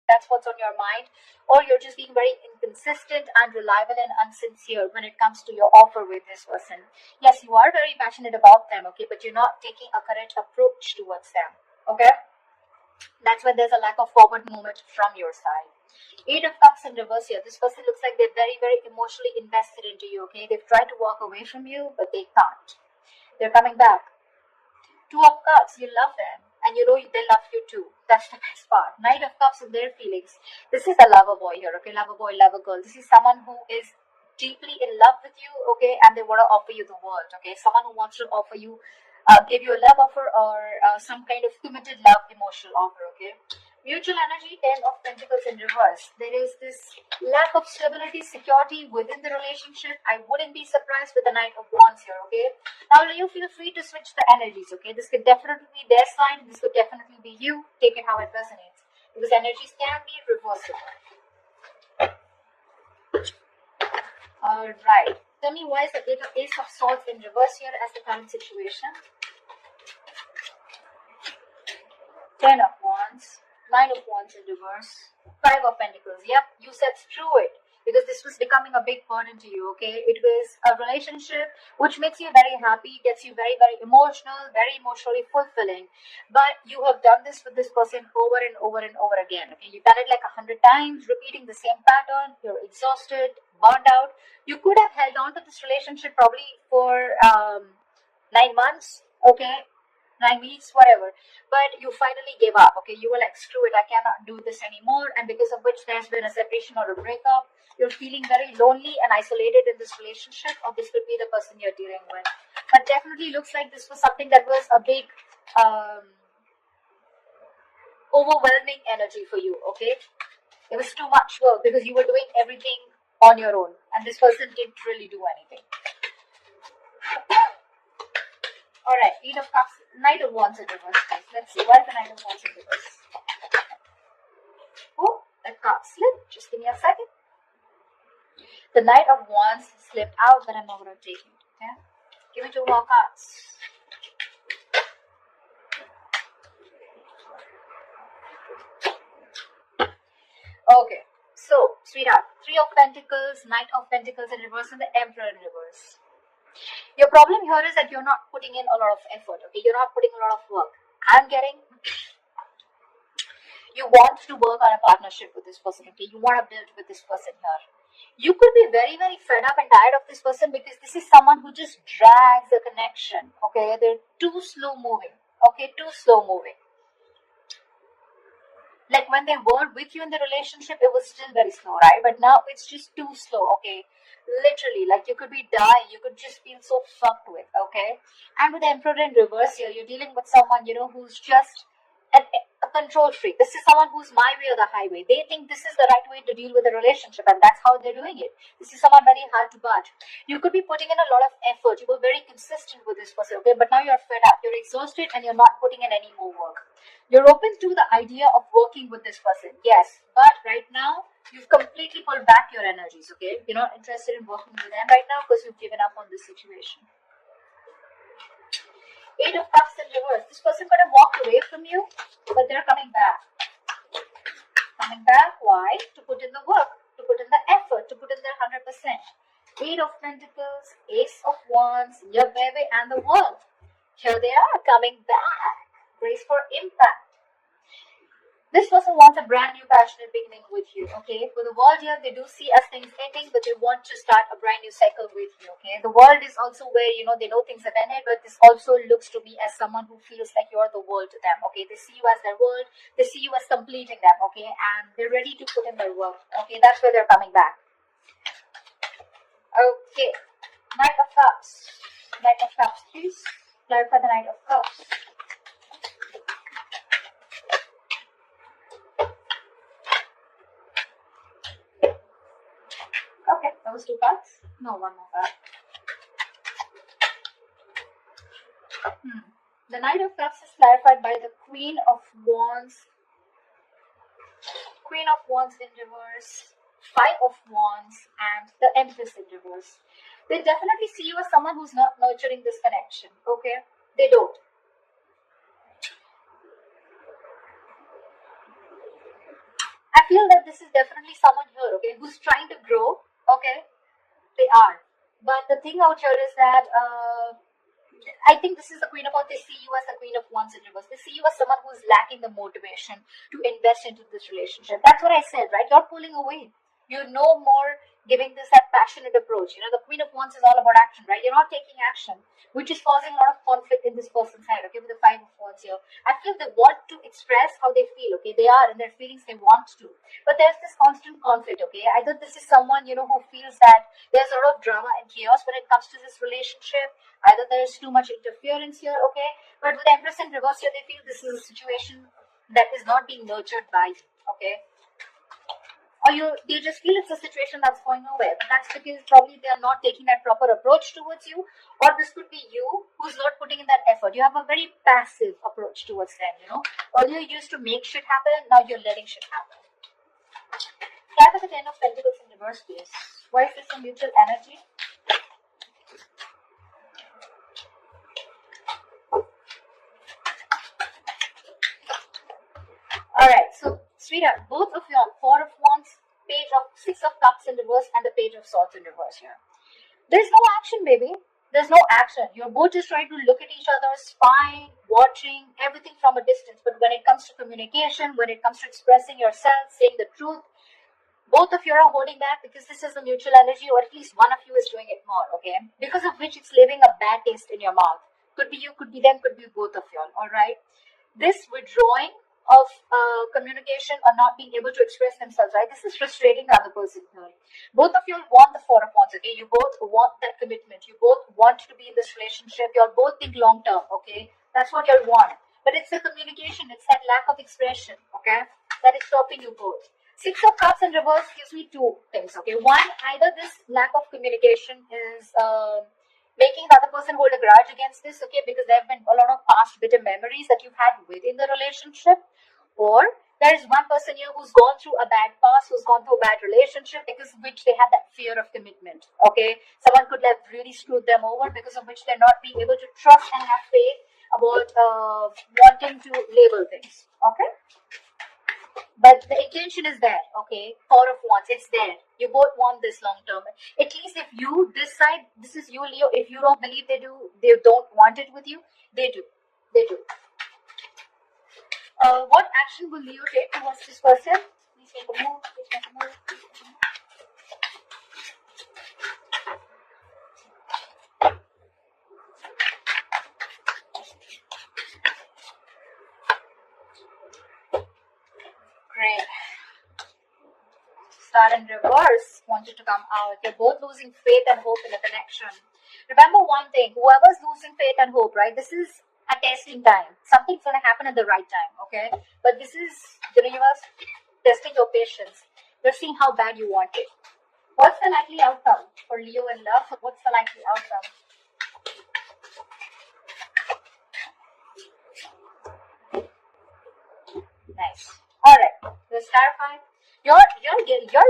That's what's on your mind. Or you're just being very inconsistent, unreliable, and unsincere when it comes to your offer with this person. Yes, you are very passionate about them, okay, but you're not taking a correct approach towards them, okay? That's when there's a lack of forward movement from your side. Eight of Cups in reverse here. This person looks like they're very, very emotionally invested into you, okay? They've tried to walk away from you, but they can't. They're coming back. Two of Cups, you love them. And you know they love you too. That's the best part. Knight of Cups and their feelings. This is a lover boy here, okay? Lover boy, lover girl. This is someone who is deeply in love with you, okay? And they want to offer you the world, okay? Someone who wants to offer you, give you a love offer or some kind of committed love emotional offer, okay? Mutual energy, 10 of Pentacles in reverse. There is this lack of stability, security within the relationship. I wouldn't be surprised with the Knight of Wands here, okay? Now you feel free to switch the energies, okay? This could definitely be their side. This could definitely be you. Take it how it resonates. Because energies can be reversible. Alright. Tell me why is the Ace of Swords in reverse here as the current situation? 10 of Wands. 9 of Wands in reverse. 5 of Pentacles. Yep, you said screw it. Because this was becoming a big burden to you, okay? It was a relationship which makes you very happy, gets you very, very emotional, very emotionally fulfilling. But you have done this with this person over and over and over again, okay? You've done it like 100 times, repeating the same pattern. You're exhausted, burned out. You could have held on to this relationship probably for 9 months, okay? 9 weeks, whatever, but you finally gave up, okay? You were like, screw it, I cannot do this anymore, and because of which there's been a separation or a breakup. You're feeling very lonely and isolated in this relationship, or this could be the person you're dealing with. But definitely looks like this was something that was a big overwhelming energy for you, okay? It was too much work because you were doing everything on your own, and this person didn't really do anything. Alright, Eight of Cups, Knight of Wands in reverse, guys. Let's see, why is the Knight of Wands in reverse? Oh, that card slipped. Just give me a second. The Knight of Wands slipped out, but I'm not going to take it. Okay? Give me 2 more cards. Okay, so, sweetheart, 3 of Pentacles, Knight of Pentacles in reverse, and the Emperor in reverse. Your problem here is that you're not putting in a lot of effort, okay? You're not putting a lot of work. I'm getting, you want to work on a partnership with this person, okay? You want to build with this person here. You could be very, very fed up and tired of this person because this is someone who just drags the connection, okay? They're too slow moving, okay? Too slow moving. Like when they were with you in the relationship, it was still very slow, right? But now it's just too slow, okay? Literally, like you could be dying, you could just feel so fucked with, okay? And with the Emperor in reverse here, you're dealing with someone, you know, who's just a control freak. This is someone who's my way or the highway. They think this is the right way to deal with a relationship, and that's how they're doing it. This is someone very hard to budge. You could be putting in a lot of effort. You were very consistent with this person, okay? But now you're fed up, you're exhausted, and you're not putting in any more work. You're open to the idea of working with this person, yes, but right now you've completely pulled back your energies, okay? You're not interested in working with them right now because you've given up on this situation. 8 of Cups in reverse. This person could have walked away from you, but they're coming back. Coming back, why? To put in the work, to put in the effort, to put in their 100%. 8 of Pentacles, Ace of Wands, your baby, and the World. Here they are, coming back. Brace for impact. This person wants a brand new passionate beginning with you, okay? For the World here, they do see as things ending, but they want to start a brand new cycle with you, okay? The World is also where, you know, they know things have ended, but this also looks to me as someone who feels like you're the world to them, okay? They see you as their world, they see you as completing them, okay? And they're ready to put in their work, okay? That's where they're coming back. Okay. Knight of Cups. Knight of Cups, please. Clarify the Knight of Cups. Okay, that was 2 cards. No, 1 more card. The Knight of Cups is clarified by the Queen of Wands. Queen of Wands in reverse. 5 of Wands and the Empress in reverse. They definitely see you as someone who's not nurturing this connection, okay? They don't. I feel that this is definitely someone here, okay, who's trying to grow, okay? They are. But the thing out here is that I think this is the Queen of Wands. They see you as the Queen of Wands in reverse. They see you as someone who's lacking the motivation to invest into this relationship. That's what I said, right? You're pulling away. You're no more giving this that passionate approach. You know, the Queen of Wands is all about action, right? You're not taking action, which is causing a lot of conflict in this person's head, okay, with the Five of Wands here. I feel they want to express how they feel, okay? They are, and their feelings they want to. But there's this constant conflict, okay? Either this is someone, you know, who feels that there's a lot of drama and chaos when it comes to this relationship. Either there is too much interference here, okay? But with the Empress in reverse here, they feel this is a situation that is not being nurtured by you, okay? Or they just feel it's a situation that's going nowhere. But that's because probably they are not taking that proper approach towards you. Or this could be you who's not putting in that effort. You have a very passive approach towards them, you know. Earlier you used to make shit happen, now you're letting shit happen. Try with the Ten of Pentacles in reverse, please. Why is this a mutual energy? Alright, so sweetheart, both of you on Four of Wands, Page of Six of Cups in reverse, and the Page of Swords in reverse here. There's no action, baby. There's no action. You're both just trying to look at each other, spying, watching, everything from a distance. But when it comes to communication, when it comes to expressing yourself, saying the truth, both of you are holding back because this is a mutual energy, or at least one of you is doing it more, okay? Because of which it's leaving a bad taste in your mouth. Could be you, could be them, could be both of you all, alright? This withdrawing of communication or not being able to express themselves, right? This is frustrating the other person here. Both of you want the Four of Wands, okay? You both want that commitment. You both want to be in this relationship. You all both think long term, okay? That's what you all want. But it's the communication, it's that lack of expression, okay? That is stopping you both. Six of Cups in reverse gives me two things, okay? One, either this lack of communication is making the other person hold a grudge against this, okay, because there have been a lot of past bitter memories that you've had within the relationship, or there is one person here who's gone through a bad past, who's gone through a bad relationship, because of which they have that fear of commitment, okay? Someone could have really screwed them over, because of which they're not being able to trust and have faith about wanting to label things, okay? But the intention is there, okay? Four of Wands, it's there. You both want this long term. At least if you decide, this is you, Leo, if you don't believe they don't want it with you, they do. They do. What action will Leo take towards this person? Please make a move, please make a move, please make a move. Great. Star in reverse wanted to come out. You're both losing faith and hope in a connection. Remember one thing, whoever's losing faith and hope, right? This is a testing time. Something's going to happen at the right time, okay? But this is the universe testing your patience. They're seeing how bad you want it. What's the likely outcome for Leo in love? What's the likely outcome? Nice. Alright, let's clarify. You're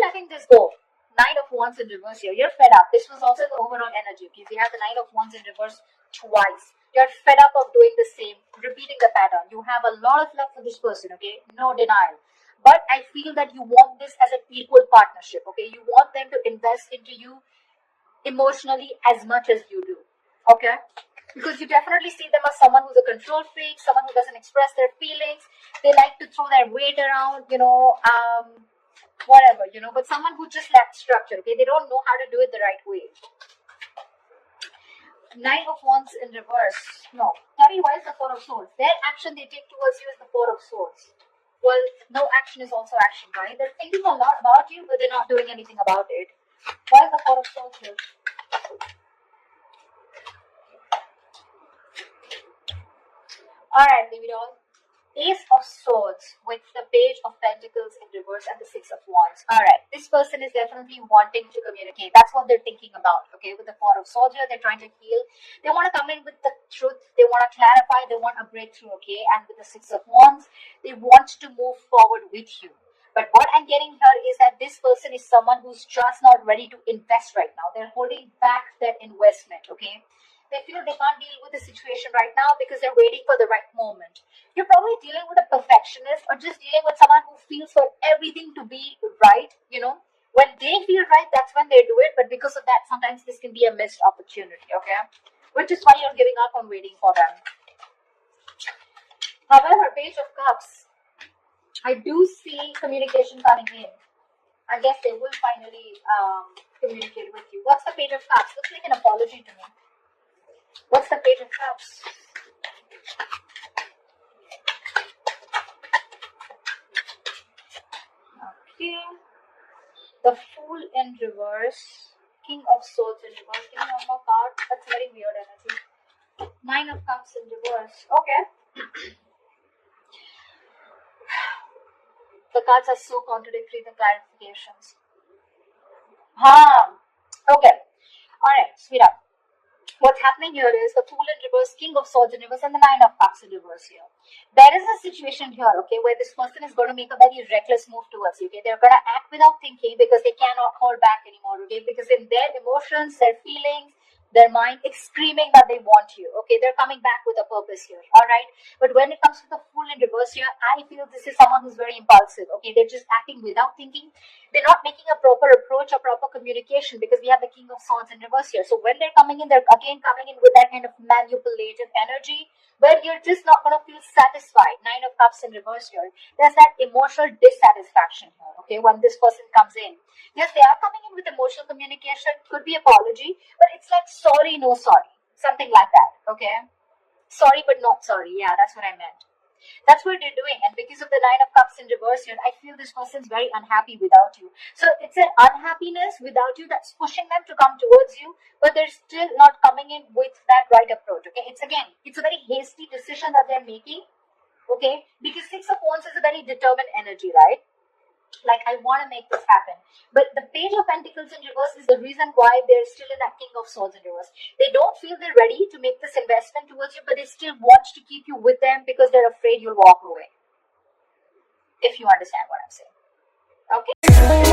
letting this go. Nine of Wands in reverse here. You're fed up. This was also the overall energy. Because you have the Nine of Wands in reverse twice. You're fed up of doing the same, repeating the pattern. You have a lot of love for this person, okay? No denial. But I feel that you want this as an equal partnership, okay? You want them to invest into you emotionally as much as you do, okay? Because you definitely see them as someone who's a control freak, someone who doesn't express their feelings. They like to throw their weight around, whatever, but someone who just lacks structure, okay? They don't know how to do it the right way. Nine of Wands in reverse. No. Tell me why is the Four of Swords? Their action they take towards you is the Four of Swords. Well, no action is also action, right? They're thinking a lot about you, but they're not doing anything about it. Why is the Four of Swords here? Alright, leave it all. Ace of Swords with the Page of Pentacles in reverse and the Six of Wands. Alright, this person is definitely wanting to communicate. That's what they're thinking about, okay? With the Four of Swords here, they're trying to heal. They want to come in with the truth. They want to clarify. They want a breakthrough, okay? And with the Six of Wands, they want to move forward with you. But what I'm getting here is that this person is someone who's just not ready to invest right now. They're holding back that investment, okay? They feel they can't deal with the situation right now because they're waiting for the right moment. You're probably dealing with a perfectionist or just dealing with someone who feels for everything to be right, When they feel right, that's when they do it. But because of that, sometimes this can be a missed opportunity, okay? Which is why you're giving up on waiting for them. However, Page of Cups, I do see communication coming in. I guess they will finally communicate with you. What's the Page of Cups? Looks like an apology to me. What's the Page of Cups? Okay. The Fool in reverse. King of Swords in reverse. Give me one more card. That's very weird energy. 9 of Cups in reverse. Okay. The cards are so contradictory, the clarifications. Okay. Alright, sweetheart. What's happening here is the Fool in reverse, King of Swords in reverse, and the 9 of Cups in reverse here. There is a situation here, okay, where this person is going to make a very reckless move towards you, okay? They're going to act without thinking because they cannot hold back anymore, okay? Because in their emotions, their feelings, their mind is screaming that they want you, okay? They're coming back with a purpose here, all right? But when it comes to the Fool in reverse here, I feel this is someone who's very impulsive, okay? They're just acting without thinking. They're not making a proper approach or proper communication because we have the King of Swords in reverse here. So when they're coming in, they're again coming in with that kind of manipulative energy where you're just not going to feel satisfied. 9 of Cups in reverse here. There's that emotional dissatisfaction here, okay, when this person comes in. Yes, they are coming in with emotional communication, could be apology, but it's like sorry, no sorry. Something like that, okay? Sorry, but not sorry. Yeah, that's what I meant. That's what they're doing, and because of the 9 of Cups in reverse here, I feel this person's very unhappy without you. So it's an unhappiness without you that's pushing them to come towards you, but they're still not coming in with that right approach, okay? It's a very hasty decision that they're making, okay? Because 6 of Wands is a very determined energy, right? Like, I want to make this happen. But the Page of Pentacles in reverse is the reason why they're still in that King of Swords in reverse. They don't feel they're ready to make this investment towards you, but they still want to keep you with them because they're afraid you'll walk away. If you understand what I'm saying. Okay?